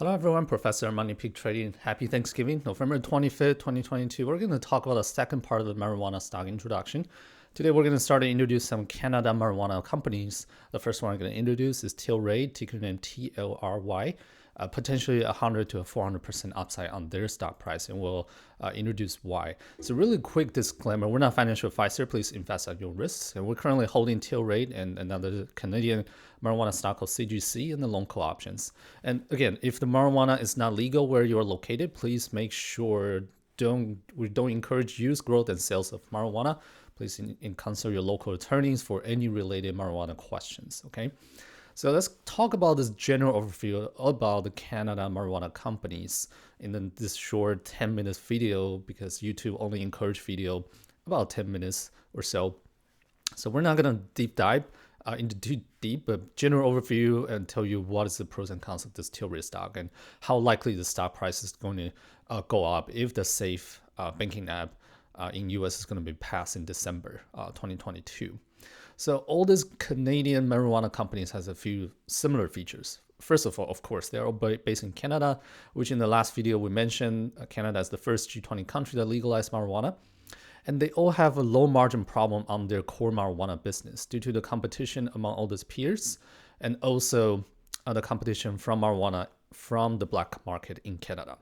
Hello everyone, Professor Money Peak Trading. Happy Thanksgiving, November 25th, 2022. We're going to talk about the second part of the marijuana stock introduction. Today we're going to start to introduce some Canada marijuana companies. The first one I'm going to introduce is Tilray, ticker name TLRY. Potentially 100 to 400% upside on their stock price, and we'll introduce why. So really quick disclaimer, we're not financial advisor, please invest at your risks. And we're currently holding Tilray and another Canadian marijuana stock called CGC and the long call options. And again, if the marijuana is not legal where you're located, please make sure we don't encourage use, growth, and sales of marijuana. Please consult your local attorneys for any related marijuana questions, okay? So let's talk about this general overview about the Canada marijuana companies in this short 10 minutes video, because YouTube only encourage video about 10 minutes or so. So we're not going to deep dive into too deep, but general overview and tell you what is the pros and cons of this Tilray stock and how likely the stock price is going to go up if the SAFE banking app in US is going to be passed in December 2022. So all these Canadian marijuana companies has a few similar features. First of all, of course, they're all based in Canada, which in the last video we mentioned, Canada is the first G20 country that legalized marijuana. And they all have a low margin problem on their core marijuana business due to the competition among all these peers, and also the competition from marijuana from the black market in Canada.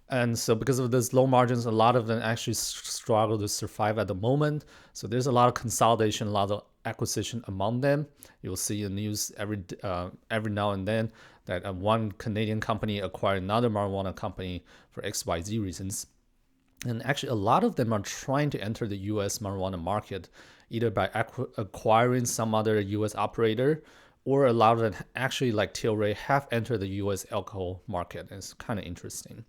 And so because of this low margins, a lot of them actually struggle to survive at the moment. So there's a lot of consolidation, a lot of acquisition among them. You'll see in the news every now and then that one Canadian company acquired another marijuana company for XYZ reasons. And actually a lot of them are trying to enter the US marijuana market, either by acquiring some other US operator, or a lot of them actually, like Tilray, have entered the US alcohol market. And it's kind of interesting.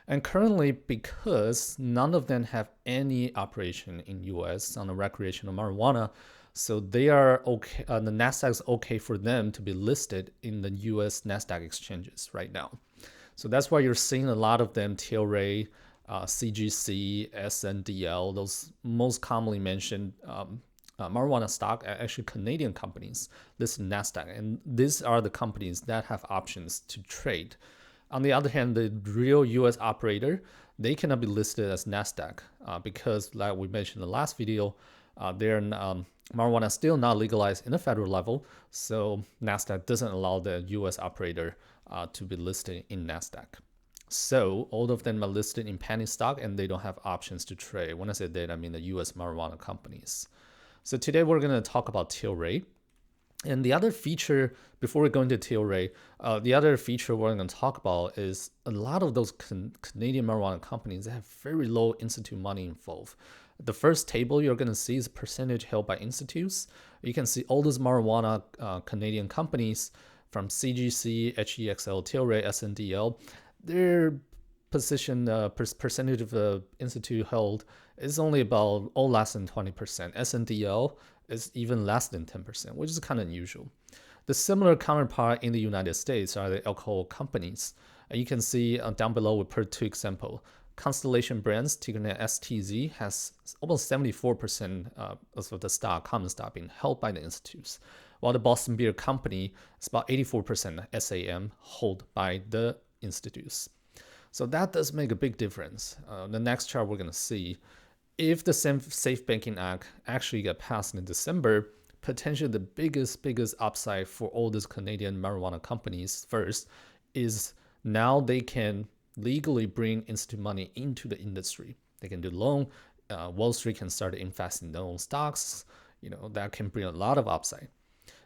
And currently, because none of them have any operation in US on the recreational marijuana, so they are okay. The Nasdaq is okay for them to be listed in the US Nasdaq exchanges right now. So that's why you're seeing a lot of them, TLRY, CGC, SNDL, those most commonly mentioned marijuana stock are actually Canadian companies listed in Nasdaq. And these are the companies that have options to trade. On the other hand, the real US operator, they cannot be listed as Nasdaq because, like we mentioned in the last video, marijuana is still not legalized in the federal level. So Nasdaq doesn't allow the US operator to be listed in Nasdaq. So all of them are listed in penny stock and they don't have options to trade. When I say that, I mean the US marijuana companies. So today we're going to talk about Tilray. And the other feature, before we go into Tilray, the other feature we're going to talk about is a lot of those Canadian marijuana companies that have very low institute money involved. The first table you're going to see is percentage held by institutes. You can see all those marijuana Canadian companies from CGC, HEXL, Tilray, SNDL. Their position percentage of institute held is only about less than 20%. SNDL is even less than 10%, which is kind of unusual. The similar counterpart in the United States are the alcohol companies. You can see down below we put two examples. Constellation Brands, ticker name STZ, has almost 74% of the stock, common stock, being held by the institutes, while the Boston Beer Company is about 84% SAM held by the institutes. So that does make a big difference. The next chart we're going to see, if the Safe Banking Act actually get passed in December, potentially the biggest upside for all these Canadian marijuana companies first is now they can legally bring institute money into the industry. They can do loan. Wall Street can start to invest in their own stocks. That can bring a lot of upside.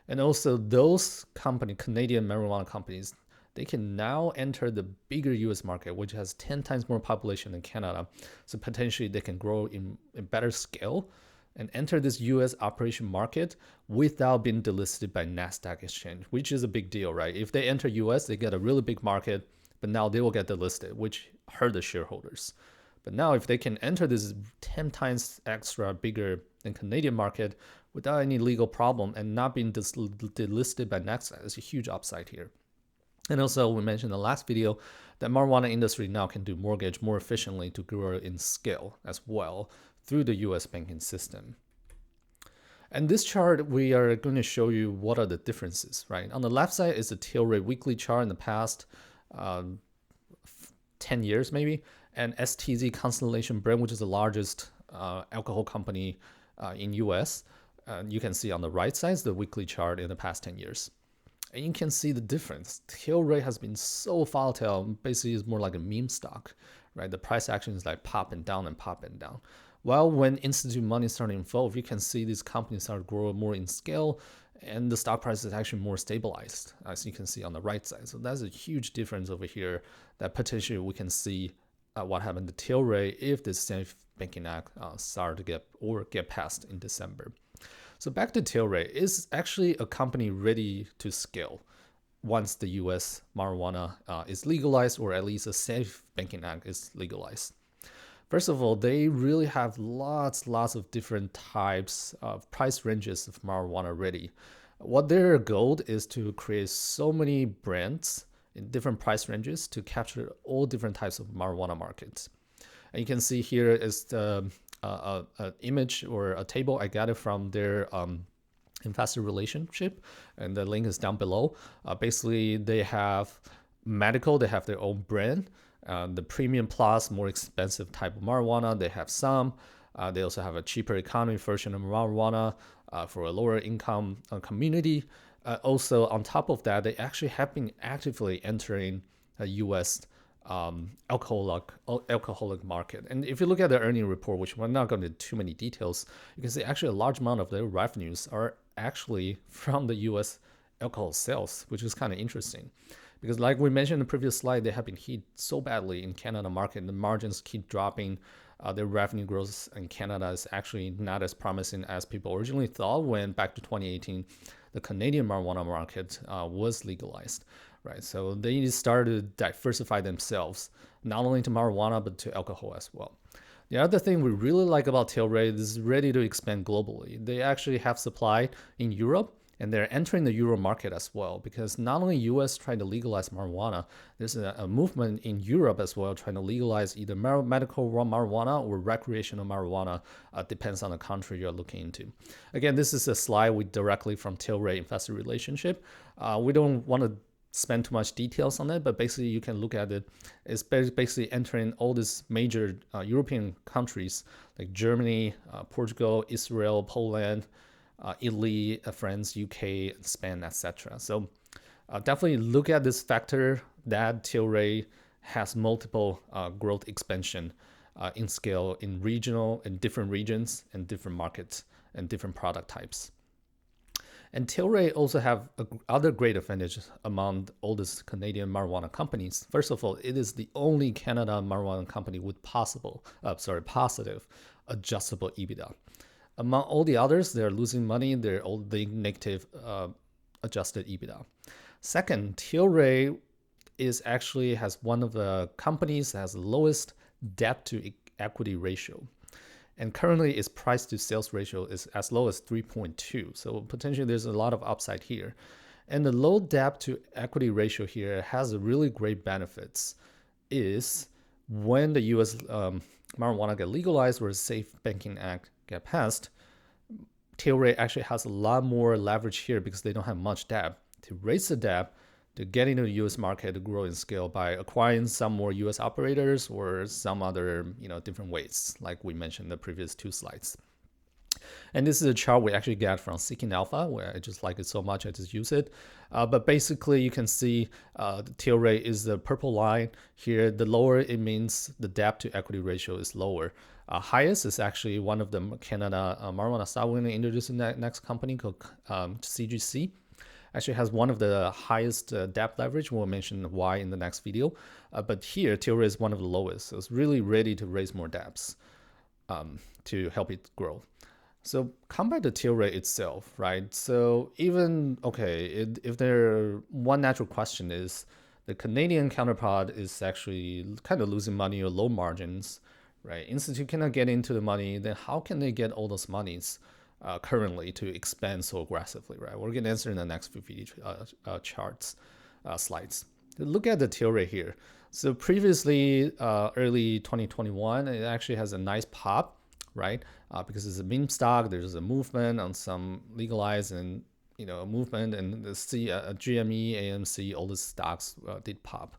And also those Canadian marijuana companies, they can now enter the bigger US market, which has 10 times more population than Canada. So potentially they can grow in better scale and enter this US operation market without being delisted by Nasdaq exchange, which is a big deal, right? If they enter US, they get a really big market, but now they will get delisted, which hurt the shareholders. But now if they can enter this 10 times extra bigger than Canadian market without any legal problem and not being delisted by Nasdaq, it's a huge upside here. And also, we mentioned in the last video that marijuana industry now can do mortgage more efficiently to grow in scale as well through the US banking system. And this chart, we are going to show you what are the differences, right? On the left side is the Tilray weekly chart in the past. um, 10 years maybe, and STZ Constellation Brand, which is the largest alcohol company in US. You can see on the right side the weekly chart in the past 10 years. And you can see the difference. Tilray has been so volatile. Basically, it's more like a meme stock, right? The price action is like pop and down and pop and down. While when institute money started to involve, you can see these companies start to grow more in scale, and the stock price is actually more stabilized, as you can see on the right side. So that's a huge difference over here that potentially we can see what happened to Tilray if the Safe Banking Act started to get passed in December. So back to Tilray, is actually a company ready to scale once the US marijuana is legalized, or at least a Safe Banking Act is legalized. First of all, they really have lots of different types of price ranges of marijuana ready. What their goal is to create so many brands in different price ranges to capture all different types of marijuana markets. And you can see here is the image or a table I got it from their investor relationship, and the link is down below. Basically, they have medical, they have their own brand. The premium plus, more expensive type of marijuana, they have some. They also have a cheaper economy version of marijuana for a lower income community. Also, on top of that, they actually have been actively entering a U.S. Alcoholic market. And if you look at the earning report, which we're not going to too many details, you can see actually a large amount of their revenues are actually from the U.S. alcohol sales, which is kind of interesting. Because like we mentioned in the previous slide, they have been hit so badly in Canada market. The margins keep dropping. Their revenue growth in Canada is actually not as promising as people originally thought when back to 2018, the Canadian marijuana market was legalized, right? So they started to diversify themselves, not only to marijuana, but to alcohol as well. The other thing we really like about Tilray is ready to expand globally. They actually have supply in Europe, and they're entering the Euro market as well, because not only US trying to legalize marijuana, there's a movement in Europe as well trying to legalize either medical marijuana or recreational marijuana, depends on the country you're looking into. Again, this is a slide we directly from Tilray investor relationship. We don't want to spend too much details on it, but basically you can look at it. It's basically entering all these major European countries like Germany, Portugal, Israel, Poland, Italy, France, UK, Spain, etc. So definitely look at this factor that Tilray has multiple growth expansion in scale in different regions and different markets and different product types. And Tilray also have other great advantages among all these Canadian marijuana companies. First of all, it is the only Canada marijuana company with positive adjustable EBITDA. Among all the others, they're losing money. They're all the negative adjusted EBITDA. Second, Tilray has one of the companies that has the lowest debt to equity ratio. And currently its price to sales ratio is as low as 3.2. So potentially there's a lot of upside here. And the low debt to equity ratio here has a really great benefits is when the US marijuana get legalized or the Safe Banking Act get passed, Tilray actually has a lot more leverage here because they don't have much debt to raise the debt to get into the US market to grow in scale by acquiring some more US operators or some other different ways, like we mentioned in the previous two slides. And this is a chart we actually got from Seeking Alpha, where I just like it so much I just use it. But basically you can see the Tilray is the purple line here. The lower it means the debt to equity ratio is lower. Highest is actually one of the Canada marijuana stock we're going to introduce in that next company called CGC. Actually has one of the highest debt leverage. We'll mention why in the next video. But here, Tilray is one of the lowest. So it's really ready to raise more debts to help it grow. So come back to Tilray itself, right? So even, if one natural question is the Canadian counterpart is actually kind of losing money or low margins, right? Institute cannot get into the money, then how can they get all those monies currently to expand so aggressively, right? We're going to answer in the next few video slides. Look at the Tilray here. So previously, early 2021, it actually has a nice pop, right? Because it's a meme stock. There's a movement on some legalized and a movement, and the GME, AMC, all the stocks did pop.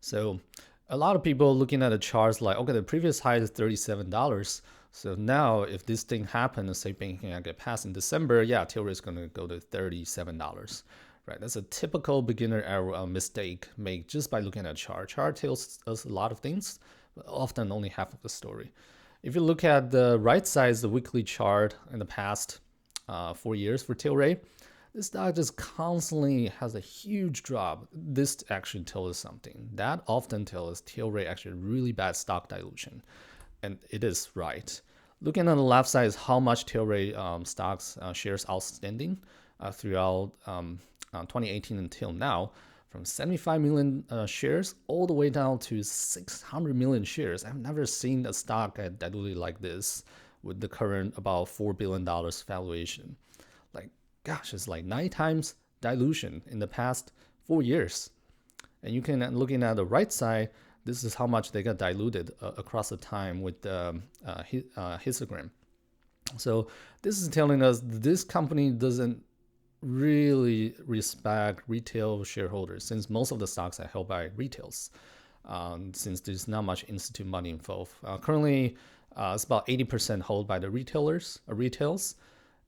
So a lot of people looking at the charts like, okay, the previous high is $37. So now if this thing happens, say banking act get passed in December, yeah, TLRY is going to go to $37. Right, that's a typical beginner error mistake made just by looking at a chart. Chart tells us a lot of things, but often only half of the story. If you look at the right side, the weekly chart in the past 4 years for TLRY, this stock just constantly has a huge drop. This actually tells us something. That often tells us TLRY actually really bad stock dilution, and it is right. Looking on the left side is how much TLRY stocks shares outstanding throughout 2018 until now, from 75 million shares all the way down to 600 million shares. I've never seen a stock get diluted like this with the current about $4 billion valuation. Like, gosh, it's like 9 times dilution in the past 4 years. And you can, looking at the right side, this is how much they got diluted across the time with the histogram. So this is telling us this company doesn't really respect retail shareholders, since most of the stocks are held by retails, since there's not much institute money involved. Currently, it's about 80% held by the retails,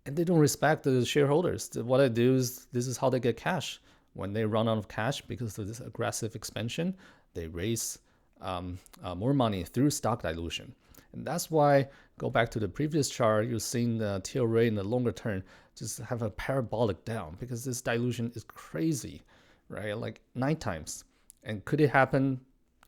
and they don't respect the shareholders. What they do is, this is how they get cash. When they run out of cash because of this aggressive expansion, they raise more money through stock dilution. And that's why, go back to the previous chart, you're seeing the TLRY in the longer term just have a parabolic down, because this dilution is crazy, right? Like 9 times. And could it happen,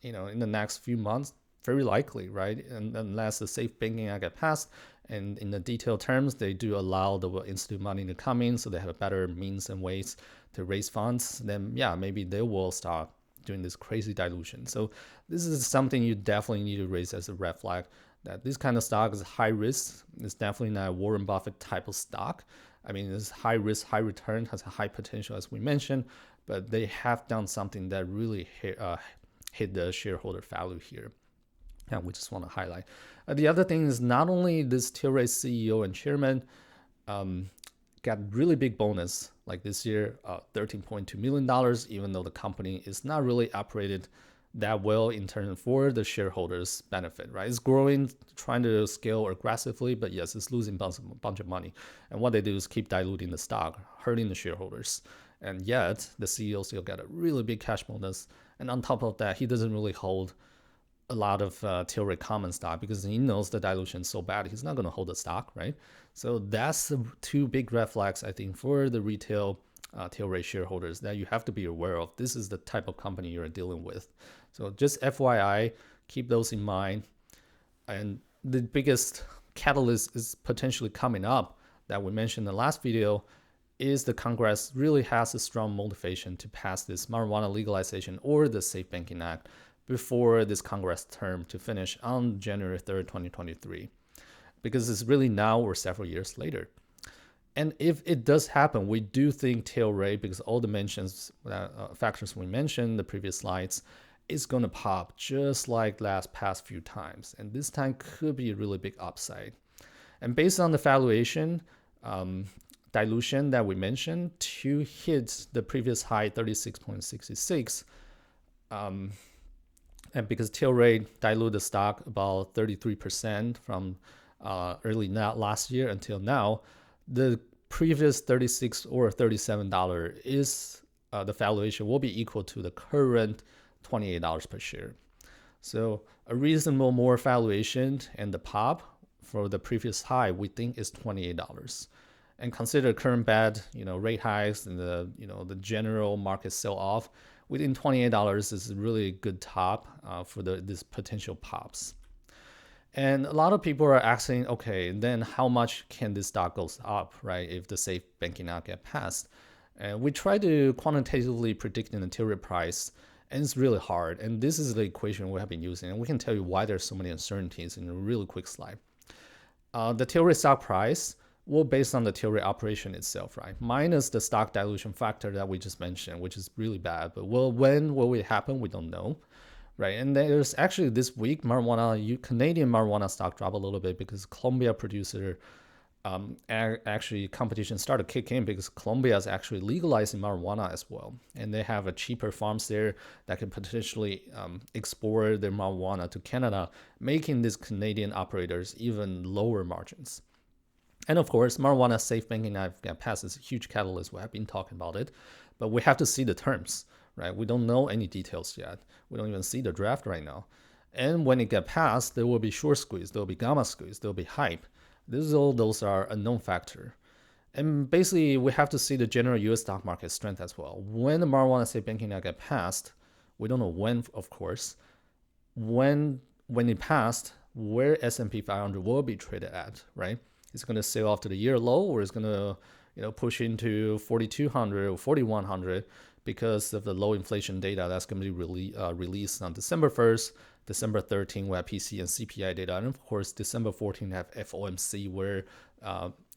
in the next few months? Very likely, right? And unless the Safe Banking Act get passed, and in the detailed terms, they do allow the institute money to come in, so they have a better means and ways to raise funds, then yeah, maybe they will start doing this crazy dilution. So this is something you definitely need to raise as a red flag, that this kind of stock is high risk. It's definitely not a Warren Buffett type of stock. I mean, it's high risk, high return, has a high potential, as we mentioned, but they have done something that really hit the shareholder value here. And we just want to highlight. The other thing is, not only this TLRY CEO and chairman got really big bonus, like this year, $13.2 million, even though the company is not really operated that well in turn for the shareholders' benefit, right? It's growing, trying to scale aggressively, but yes, it's losing a bunch of money. And what they do is keep diluting the stock, hurting the shareholders. And yet, the CEO still got a really big cash bonus. And on top of that, he doesn't really hold a lot of TLRY common stock, because he knows the dilution is so bad, he's not going to hold the stock, right? So that's the 2 big red flags, I think, for the retail TLRY shareholders that you have to be aware of. This is the type of company you're dealing with. So just FYI, keep those in mind. And the biggest catalyst is potentially coming up that we mentioned in the last video, is the Congress really has a strong motivation to pass this marijuana legalization or the Safe Banking Act before this Congress term to finish on January 3rd, 2023, because it's really now or several years later. And if it does happen, we do think TLRY, because all the factors we mentioned in the previous slides, is going to pop just like past few times. And this time could be a really big upside. And based on the valuation, dilution that we mentioned, to hit the previous high 36.66, and because TLRY diluted the stock about 33% from early last year until now, the previous $36 or $37 is the valuation will be equal to the current $28 per share. So a reasonable more valuation, and the pop for the previous high we think is $28. And consider current bad rate hikes and the general market sell off, within $28 is a really good top for this potential pops. And a lot of people are asking, okay, then how much can this stock goes up, right, if the Safe Banking Act get passed? And we try to quantitatively predict the TLRY price, and it's really hard. And this is the equation we have been using, and we can tell you why there's so many uncertainties in a really quick slide. The TLRY stock price will based on the TLRY operation itself, right? Minus the stock dilution factor that we just mentioned, which is really bad. But when will it happen? We don't know, right? And there's actually this week, Canadian marijuana stock dropped a little bit because Colombia producer actually competition started to kick in because Colombia is actually legalizing marijuana as well, and they have a cheaper farms there that can potentially export their marijuana to Canada, making these Canadian operators even lower margins. And of course, marijuana safe banking act passed is a huge catalyst. We have been talking about it, but we have to see the terms, right? We don't know any details yet. We don't even see the draft right now. And when it gets passed, there will be short squeeze, there will be gamma squeeze, there will be hype. Those are unknown factor. And basically, we have to see the general U.S. stock market strength as well. When the marijuana safe banking act gets passed, we don't know when, of course. When it passed, where S&P 500 will be traded at, right? It's going to sail off to the year low, or it's going to push into 4,200 or 4,100 because of the low inflation data that's going to be released on December 1st. December 13th, we have PC and CPI data. And of course, December 14th, we have FOMC, where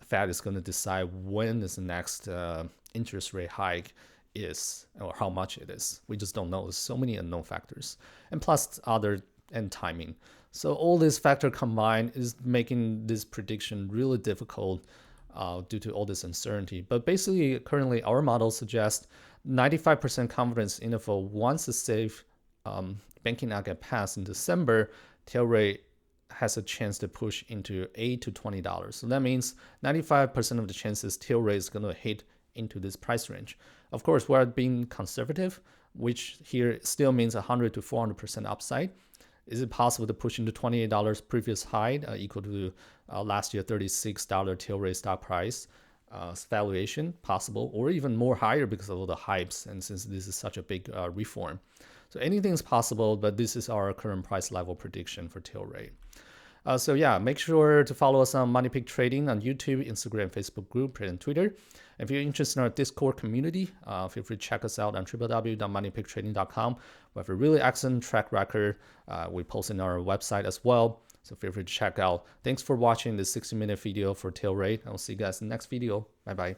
Fed is going to decide when is the next interest rate hike is, or how much it is. We just don't know. There's so many unknown factors. And plus other and timing. So all these factors combined is making this prediction really difficult due to all this uncertainty. But basically, currently, our model suggests 95% confidence interval once the safe banking act gets passed in December, TLRY has a chance to push into $8 to $20. So that means 95% of the chances TLRY is going to hit into this price range. Of course, we're being conservative, which here still means 100 to 400% upside. Is it possible to push into $28 previous high, equal to last year $36 TLRY stock price valuation? Possible, or even more higher because of all the hypes, and since this is such a big reform. So anything is possible, but this is our current price level prediction for TLRY. So yeah, make sure to follow us on Money Pick Trading on YouTube, Instagram, Facebook group, and Twitter. If you're interested in our Discord community, feel free to check us out on www.moneypicktrading.com. We have a really excellent track record. We post in our website as well, so feel free to check out. Thanks for watching this 60-minute video for TLRY. I'll see you guys in the next video. Bye-bye.